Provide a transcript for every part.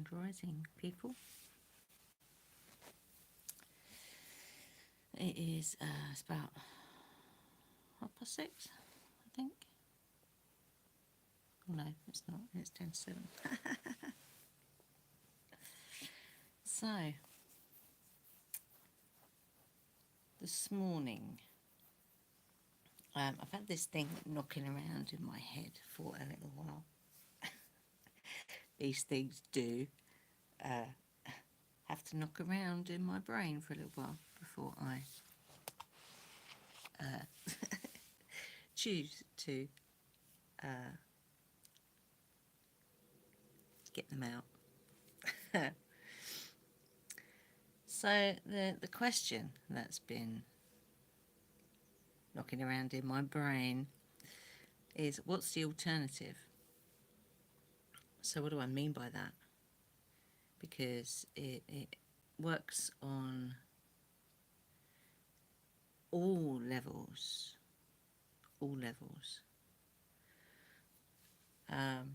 Grand Rising, people. It is, it's about 6:30, I think. Oh, no, it's not. It's 10 to 7. So, this morning, I've had this thing knocking around in my head for a little while. These things do have to knock around in my brain for a little while before I choose to get them out. So the question that's been knocking around in my brain is, what's the alternative? So what do I mean by that? Because it works on all levels. But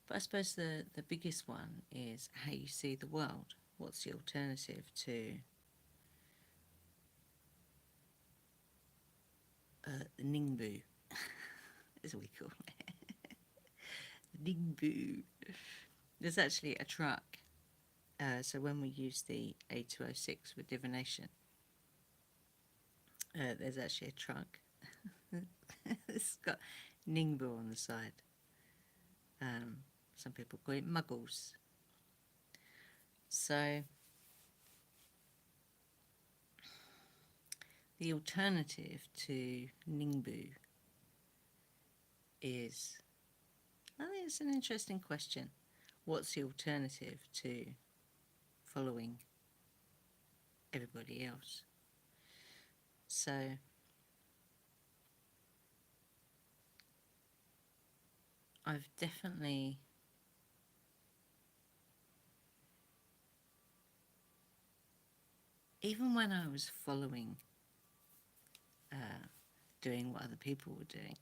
I suppose the biggest one is how you see the world. What's the alternative to the Ningbu, as we call it? Ningbu. There's actually a truck. So when we use the A206 for divination, there's actually a truck. It's got Ningbu on the side. Some people call it muggles. So the alternative to Ningbu is, I think it's an interesting question. What's the alternative to following everybody else? So I've definitely even when I was following, doing what other people were doing,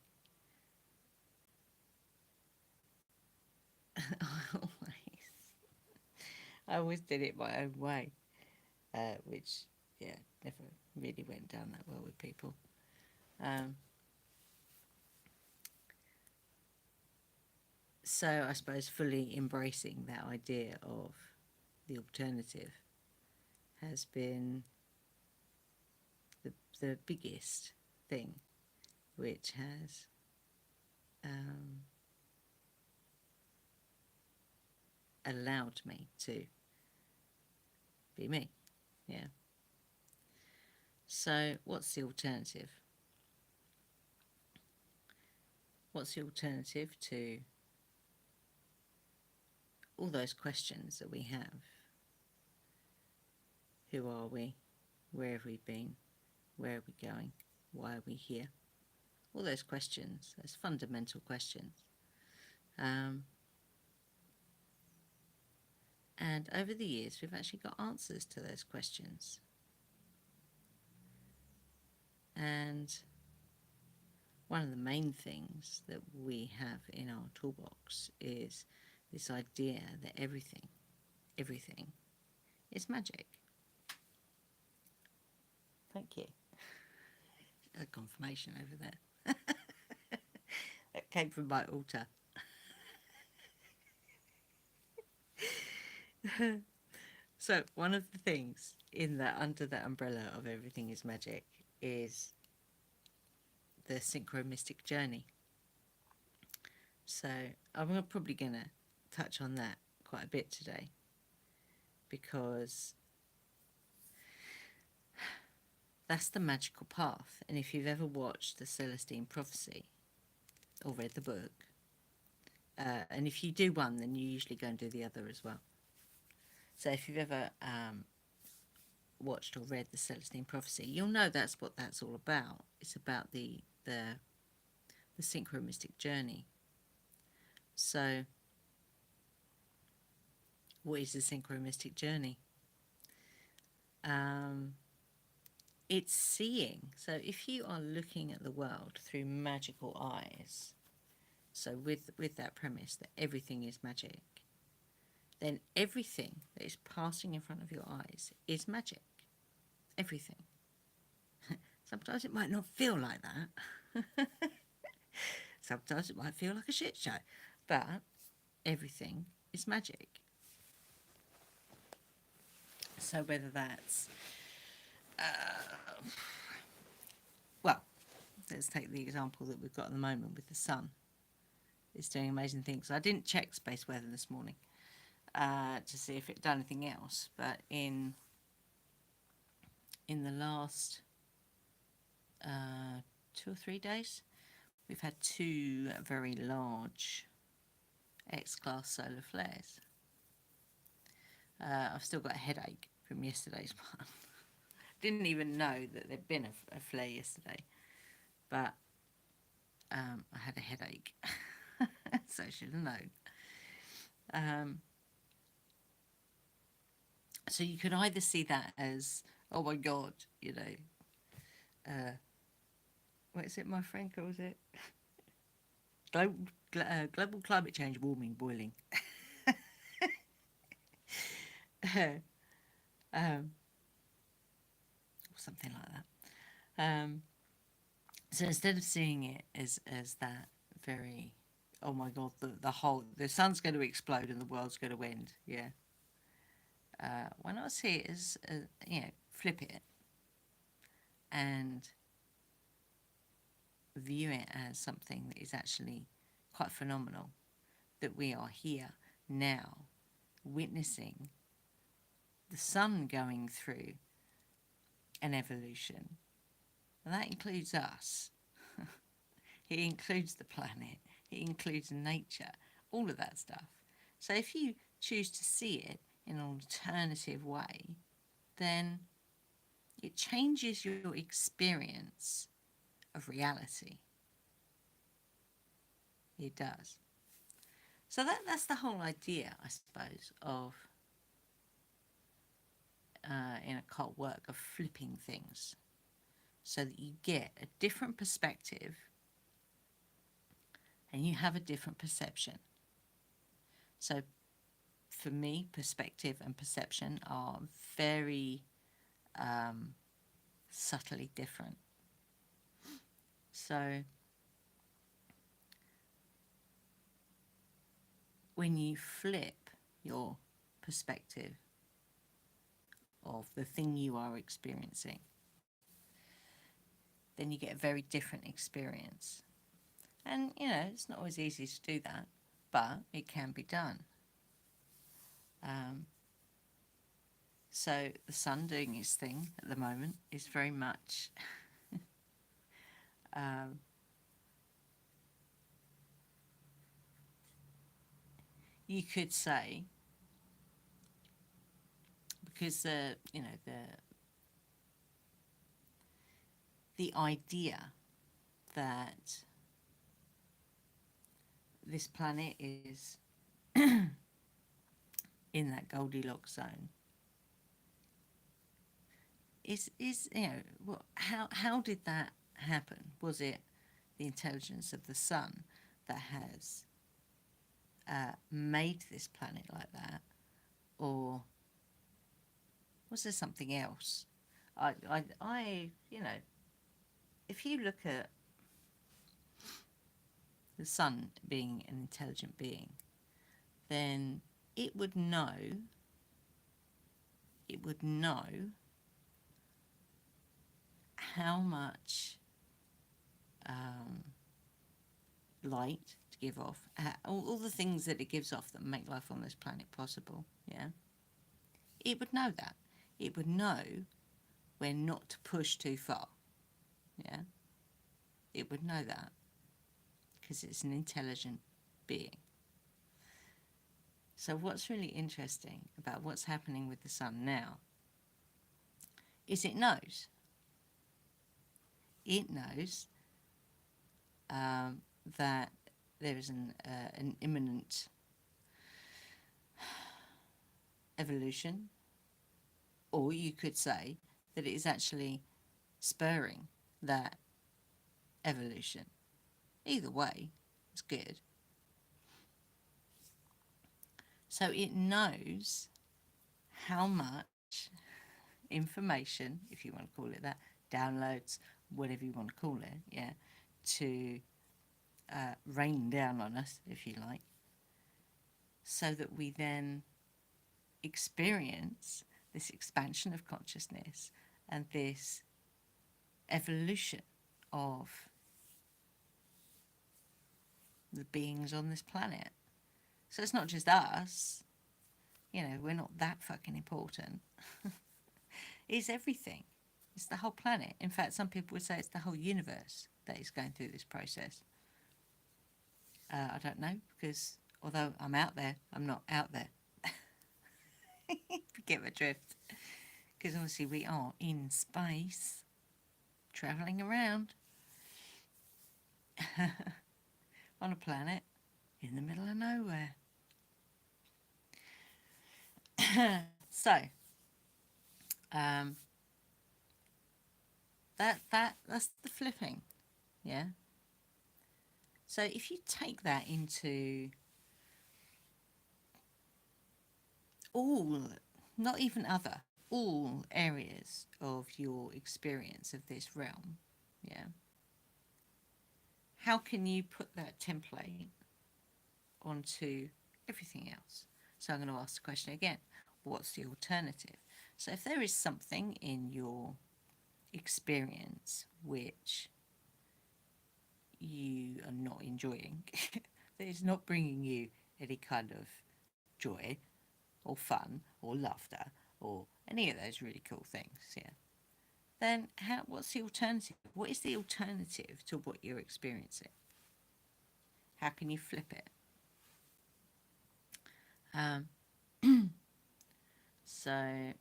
I always did it my own way, which, yeah, never really went down that well with people. So I suppose fully embracing that idea of the alternative has been the biggest thing, which has allowed me to be me. Yeah. So what's the alternative? What's the alternative to all those questions that we have? Who are we? Where have we been? Where are we going? Why are we here? All those questions, those fundamental questions. And over the years, we've actually got answers to those questions. And one of the main things that we have in our toolbox is this idea that everything is magic. Thank you. A confirmation over there. That came from my altar. So one of the things in that, under that umbrella of everything is magic, is the synchromistic journey. So I'm probably going to touch on that quite a bit today, because that's the magical path. And if you've ever watched the Celestine Prophecy or read the book, and if you do one, then you usually go and do the other as well. So if you've ever watched or read the Celestine Prophecy, you'll know that's what that's all about. It's about the synchromistic journey. So what is the synchromistic journey? It's seeing. So if you are looking at the world through magical eyes, so with that premise that everything is magic, then everything that is passing in front of your eyes is magic. Everything. Sometimes it might not feel like that. Sometimes it might feel like a shit show. But everything is magic. So whether that's, well, let's take the example that we've got at the moment with the sun. It's doing amazing things. I didn't check space weather this morning to see if it done anything else, but in the last 2 or 3 days, we've had 2 very large X-class solar flares. I've still got a headache from yesterday's one. Didn't even know that there'd been a flare yesterday, but I had a headache, so I should have known. So you could either see that as, oh my God, you know, what is it my friend calls it? Global climate change, warming, boiling. Something like that. So instead of seeing it as that very, oh my God, the sun's going to explode and the world's going to end, yeah. Why not see it as, you know, flip it and view it as something that is actually quite phenomenal, that we are here now witnessing the sun going through an evolution, and that includes us. It includes the planet, it includes nature, all of that stuff. So if you choose to see it in an alternative way, then it changes your experience of reality. It does. So that's the whole idea, I suppose, of in occult work, of flipping things so that you get a different perspective and you have a different perception. So for me, perspective and perception are very subtly different. So when you flip your perspective of the thing you are experiencing, then you get a very different experience. And, you know, it's not always easy to do that, but it can be done. So the sun doing its thing at the moment is very much you could say, because you know, the idea that this planet is in that Goldilocks zone is you know, what, how did that happen? Was it the intelligence of the sun that has made this planet like that, or was there something else? I you know, if you look at the sun being an intelligent being, then it would know how much light to give off, all the things that it gives off that make life on this planet possible, yeah? It would know that. It would know when not to push too far, yeah? It would know that because it's an intelligent being. So what's really interesting about what's happening with the sun now is it knows. It knows that there is an imminent evolution, or you could say that it is actually spurring that evolution. Either way, it's good. So it knows how much information, if you want to call it that, downloads, whatever you want to call it, yeah, to rain down on us, if you like, so that we then experience this expansion of consciousness and this evolution of the beings on this planet. So it's not just us, you know, we're not that fucking important. It's everything. It's the whole planet. In fact, some people would say it's the whole universe that is going through this process. I don't know, because although I'm out there, I'm not out there. Get my drift. Because obviously we are in space, travelling around on a planet in the middle of nowhere. So, that's the flipping, yeah. So if you take that into all, not even other, all areas of your experience of this realm, yeah, how can you put that template onto everything else? So I'm going to ask the question again, what's the alternative? So if there is something in your experience which you are not enjoying, that is not bringing you any kind of joy or fun or laughter or any of those really cool things, yeah, then what's the alternative? What is the alternative to what you're experiencing? How can you flip it? So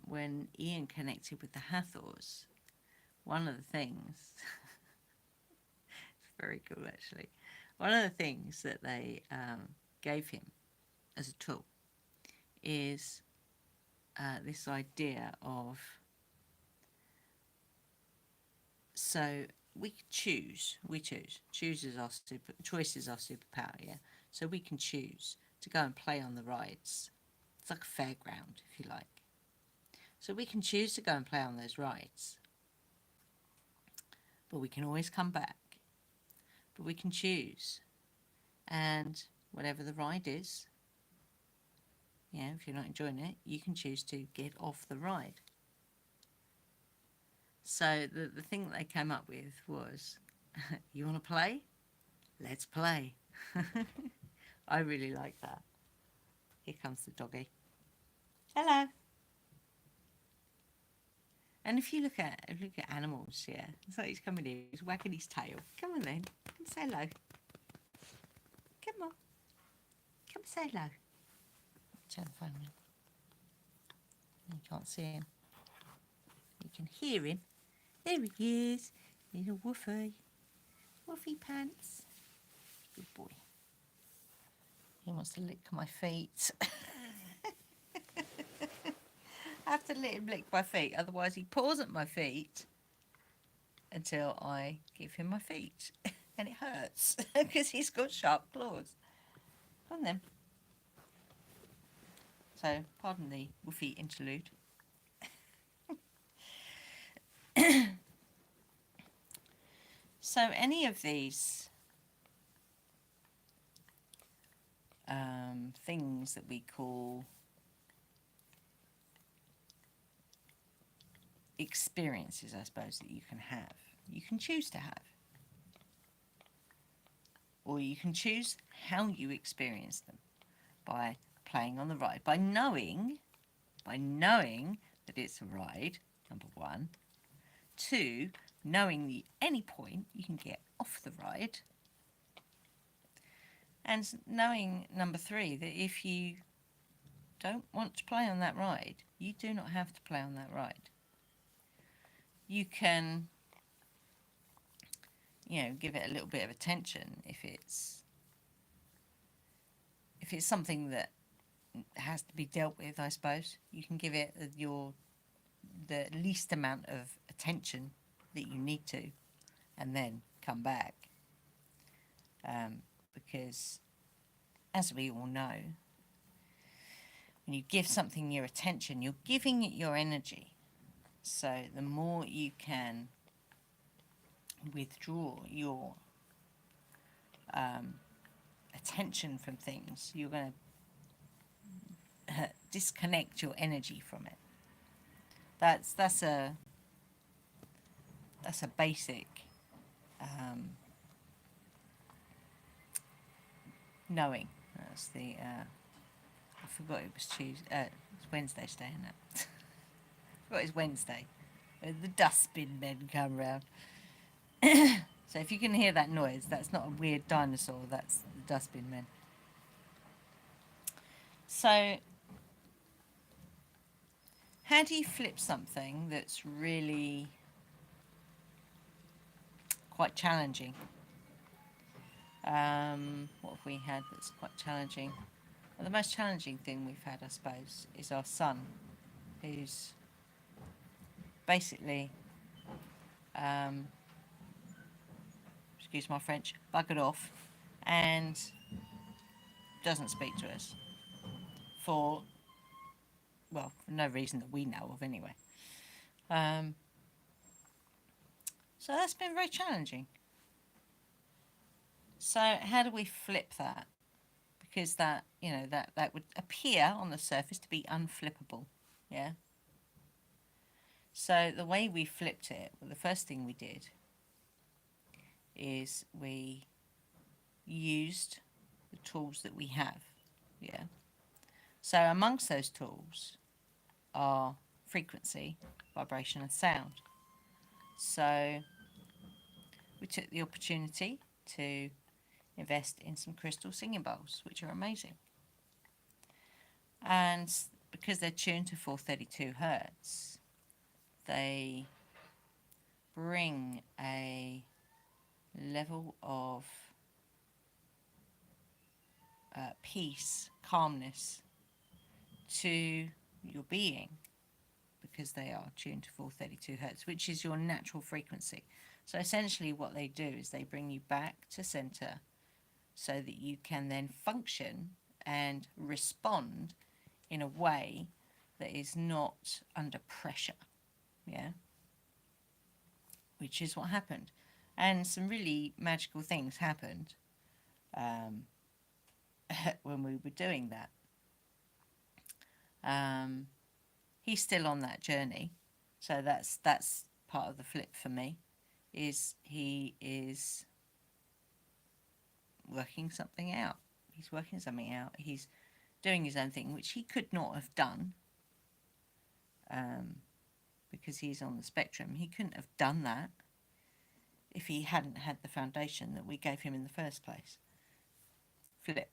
when Ian connected with the Hathors, one of the things, it's very cool actually, one of the things that they gave him as a tool is this idea of, so we choose is our choice is our superpower, yeah. So we can choose to go and play on the rides. It's like a fairground, if you like. So we can choose to go and play on those rides, but we can always come back. But we can choose, and whatever the ride is, yeah, if you're not enjoying it, you can choose to get off the ride. So the thing that they came up with was, you want to play? Let's play. I really like that. Here comes the doggy. Hello. And if you look at animals, yeah, it's like he's coming in, he's wagging his tail. Come on then, come say hello. Come on, come say hello. Turn the phone on. You can't see him. You can hear him. There he is, little woofy. Woofy pants. Good boy. He wants to lick my feet. I have to let him lick my feet, otherwise he paws at my feet until I give him my feet. And it hurts because he's got sharp claws. Come on then. So, pardon the woofy interlude. So any of these things that we call experiences, I suppose, that you can have, you can choose to have. Or you can choose how you experience them by playing on the ride, by knowing that it's a ride, number one. Two, knowing that at any point you can get off the ride. And knowing, number three, that if you don't want to play on that ride, you do not have to play on that ride. You can, you know, give it a little bit of attention if it's something that has to be dealt with, I suppose. You can give it the least amount of attention that you need to, and then come back. Because as we all know, when you give something your attention, you're giving it your energy. So the more you can withdraw your attention from things, you're going to disconnect your energy from it. That's a basic knowing. That's the I forgot it was Tuesday. It's Wednesday today, isn't it? I forgot it's Wednesday. The dustbin men come round. So if you can hear that noise, that's not a weird dinosaur. That's the dustbin men. So how do you flip something that's really quite challenging? What have we had that's quite challenging? Well, the most challenging thing we've had, I suppose, is our son, who's basically, excuse my French, buggered off and doesn't speak to us for no reason that we know of anyway. So that's been very challenging. So how do we flip that? Because that, you know, that would appear on the surface to be unflippable, yeah? So the way we flipped it, well, the first thing we did is we used the tools that we have, yeah? So amongst those tools are frequency, vibration and sound. So we took the opportunity to invest in some crystal singing bowls, which are amazing. And because they're tuned to 432 hertz, they bring a level of peace, calmness to your being, because they are tuned to 432 hertz, which is your natural frequency. So essentially what they do is they bring you back to center so that you can then function and respond in a way that is not under pressure, yeah? Which is what happened. And some really magical things happened when we were doing that. He's still on that journey, so that's part of the flip for me, is he is working something out. He's working something out. He's doing his own thing, which he could not have done because he's on the spectrum. He couldn't have done that if he hadn't had the foundation that we gave him in the first place. Flip.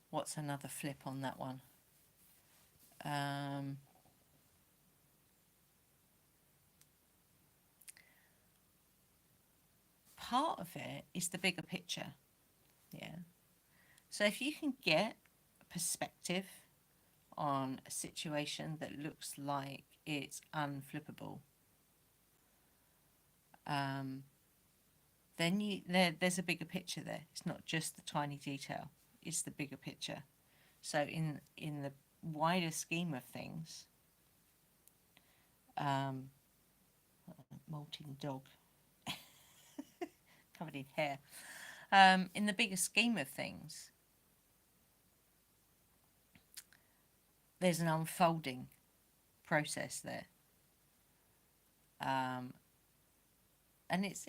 What's another flip on that one? Part of it is the bigger picture, yeah. So if you can get a perspective on a situation that looks like it's unflippable, then there's a bigger picture there. It's not just the tiny detail, it's the bigger picture. So in the wider scheme of things, molting dog covered in hair, in the bigger scheme of things, there's an unfolding process there, and it's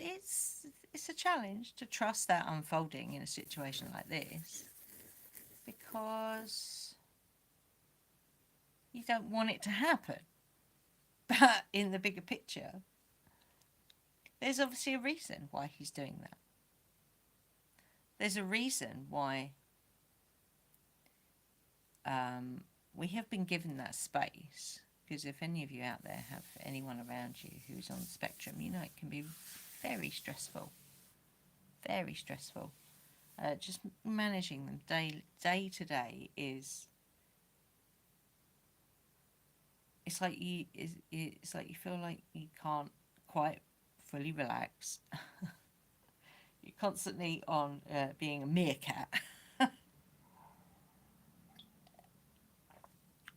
a challenge to trust that unfolding in a situation like this, because you don't want it to happen. But in the bigger picture, there's obviously a reason why he's doing that. There's a reason why we have been given that space, because if any of you out there have anyone around you who's on the spectrum, you know it can be very stressful. Very stressful. Just managing them day to day is... It's like you feel like you can't quite fully relax. You're constantly on being a meerkat.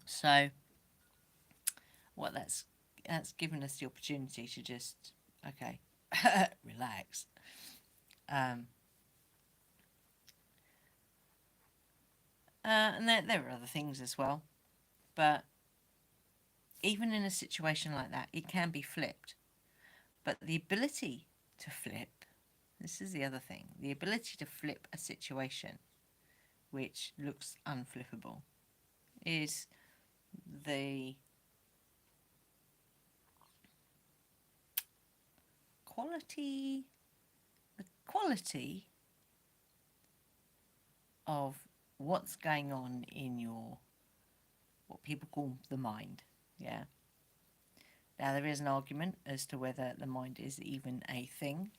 So what that's given us the opportunity to just, okay, relax. Um, and there are other things as well. But even in a situation like that, it can be flipped. But the ability to flip, this is the other thing, the ability to flip a situation which looks unflippable is the quality of what's going on in your, what people call the mind. Yeah. Now there is an argument as to whether the mind is even a thing.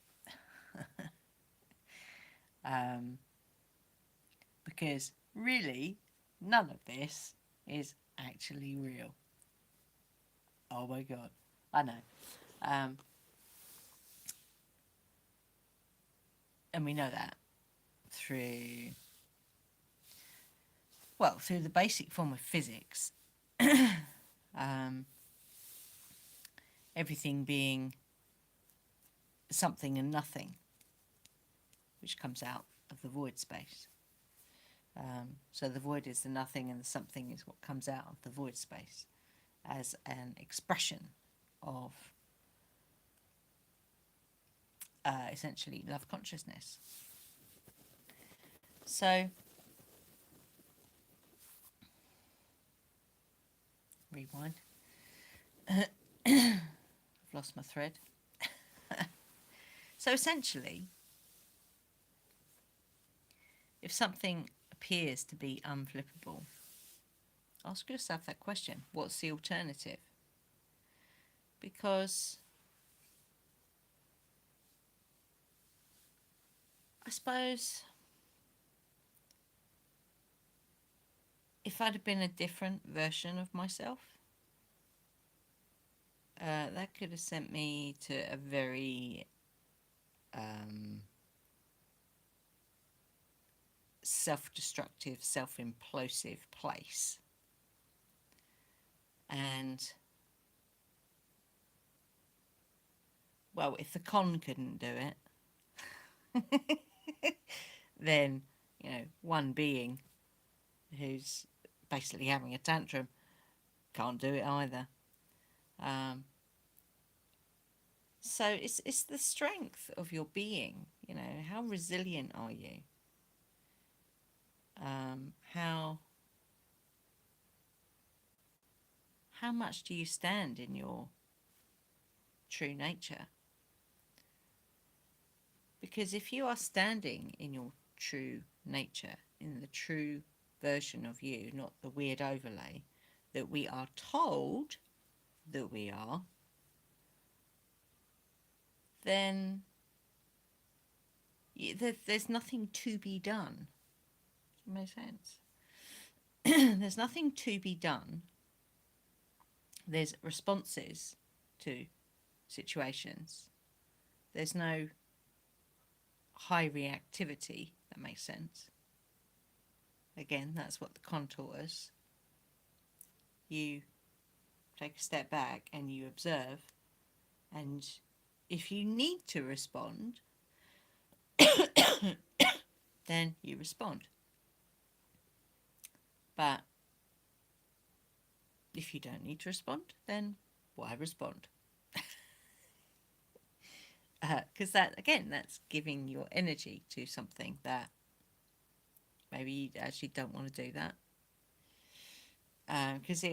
Because really none of this is actually real. Oh my god, I know. And we know that through, well, through the basic form of physics. Everything being something and nothing, which comes out of the void space. So the void is the nothing and the something is what comes out of the void space as an expression of essentially love consciousness. So rewind. I've lost my thread. So essentially, if something appears to be unflippable, ask yourself that question. What's the alternative? Because I suppose if I'd have been a different version of myself, that could have sent me to a very self-destructive, self-implosive place. And, well, if the con couldn't do it, then, you know, one being who's basically having a tantrum can't do it either. So it's the strength of your being, you know, how resilient are you? How much do you stand in your true nature? Because if you are standing in your true nature, in the true version of you, not the weird overlay that we are told that we are, then there's nothing to be done. Does that make sense? There's nothing to be done. There's responses to situations. There's no high reactivity. That makes sense. Again, that's what the con taught us. You take a step back and you observe, and if you need to respond, then you respond. But if you don't need to respond, then why respond? Because that, again, that's giving your energy to something that maybe you actually don't want to do that. Because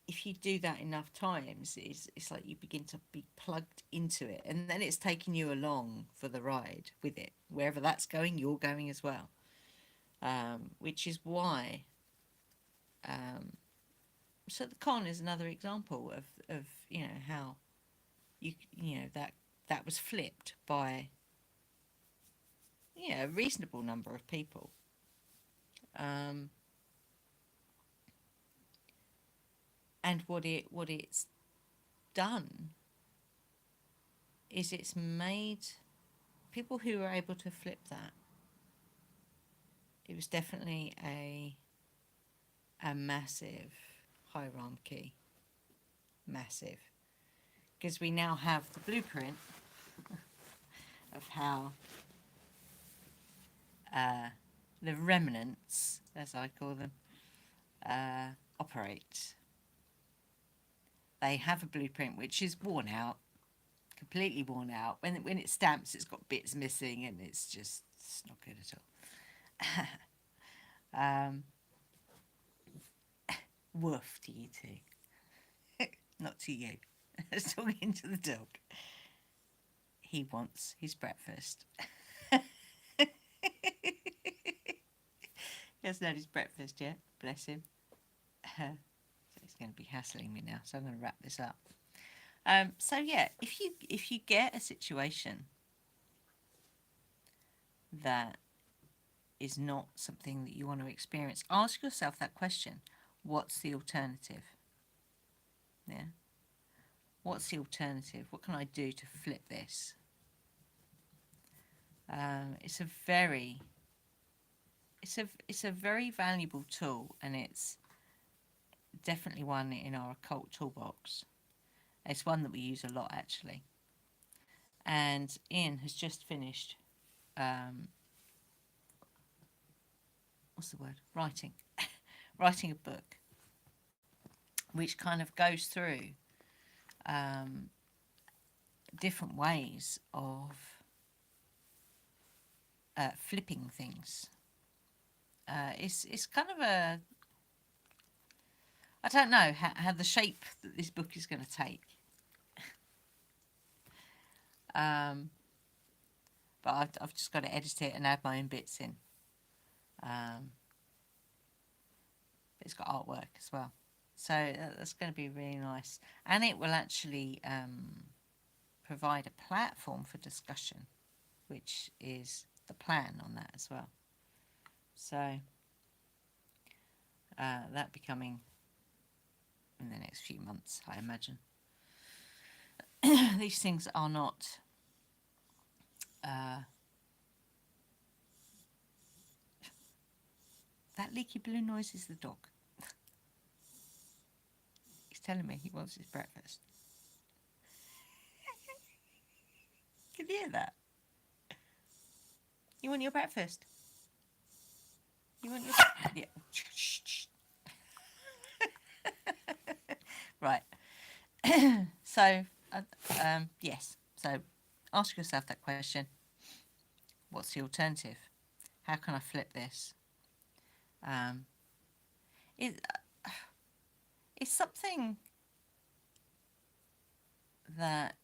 if you do that enough times, it's like you begin to be plugged into it, and then it's taking you along for the ride with it. Wherever that's going, you're going as well. Which is why. So the con is another example of you know how you know that was flipped by a reasonable number of people. And what it's done is it's made people who were able to flip that. It was definitely a massive hierarchy, massive, because we now have the blueprint of how the remnants, as I call them, operate. They have a blueprint which is worn out, completely worn out. When it stamps, it's got bits missing, and it's not good at all. Woof to you two, not to you. I was talking to the dog. He wants his breakfast. He hasn't had his breakfast yet, bless him. So he's going to be hassling me now, so I'm going to wrap this up. So yeah, if you get a situation that is not something that you want to experience, ask yourself that question: what's the alternative? Yeah. What's the alternative? What can I do to flip this? It's a very valuable tool, and it's definitely one in our occult toolbox. It's one that we use a lot, actually. And Ian has just finished, what's the word? Writing a book, which kind of goes through different ways of flipping things. It's kind of a, I don't know how the shape that this book is going to take. But I've just got to edit it and add my own bits in. But it's got artwork as well. So that's going to be really nice. And it will actually provide a platform for discussion, which is the plan on that as well. So that be coming in the next few months, I imagine. These things are not that leaky blue noise is the dog. He's telling me he wants his breakfast. Can you hear that? You want your breakfast? You want your yeah. Right. So yes. So ask yourself that question. What's the alternative? How can I flip this? It's something that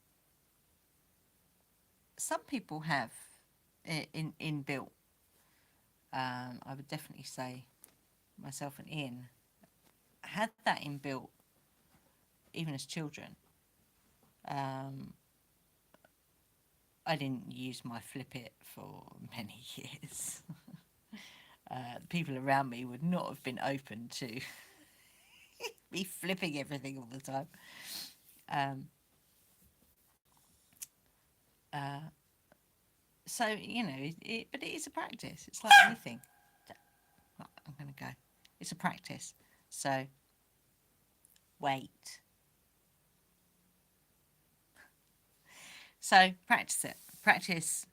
some people have inbuilt. I would definitely say myself and Ian had that inbuilt even as children. I didn't use my flip it for many years. The people around me would not have been open to me flipping everything all the time. So, you know, but it is a practice. It's like anything. I'm going to go. It's a practice. So, wait. So, practice it. Practice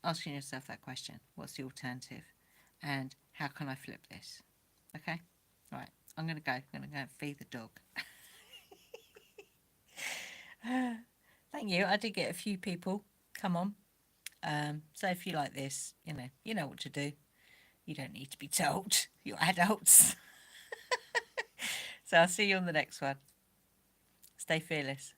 asking yourself that question. What's the alternative? And how can I flip this? Okay? Right. I'm going to go. I'm going to go and feed the dog. Thank you. I did get a few people. Come on. So if you like this, you know what to do. You don't need to be told. You're adults. So I'll see you on the next one. Stay fearless.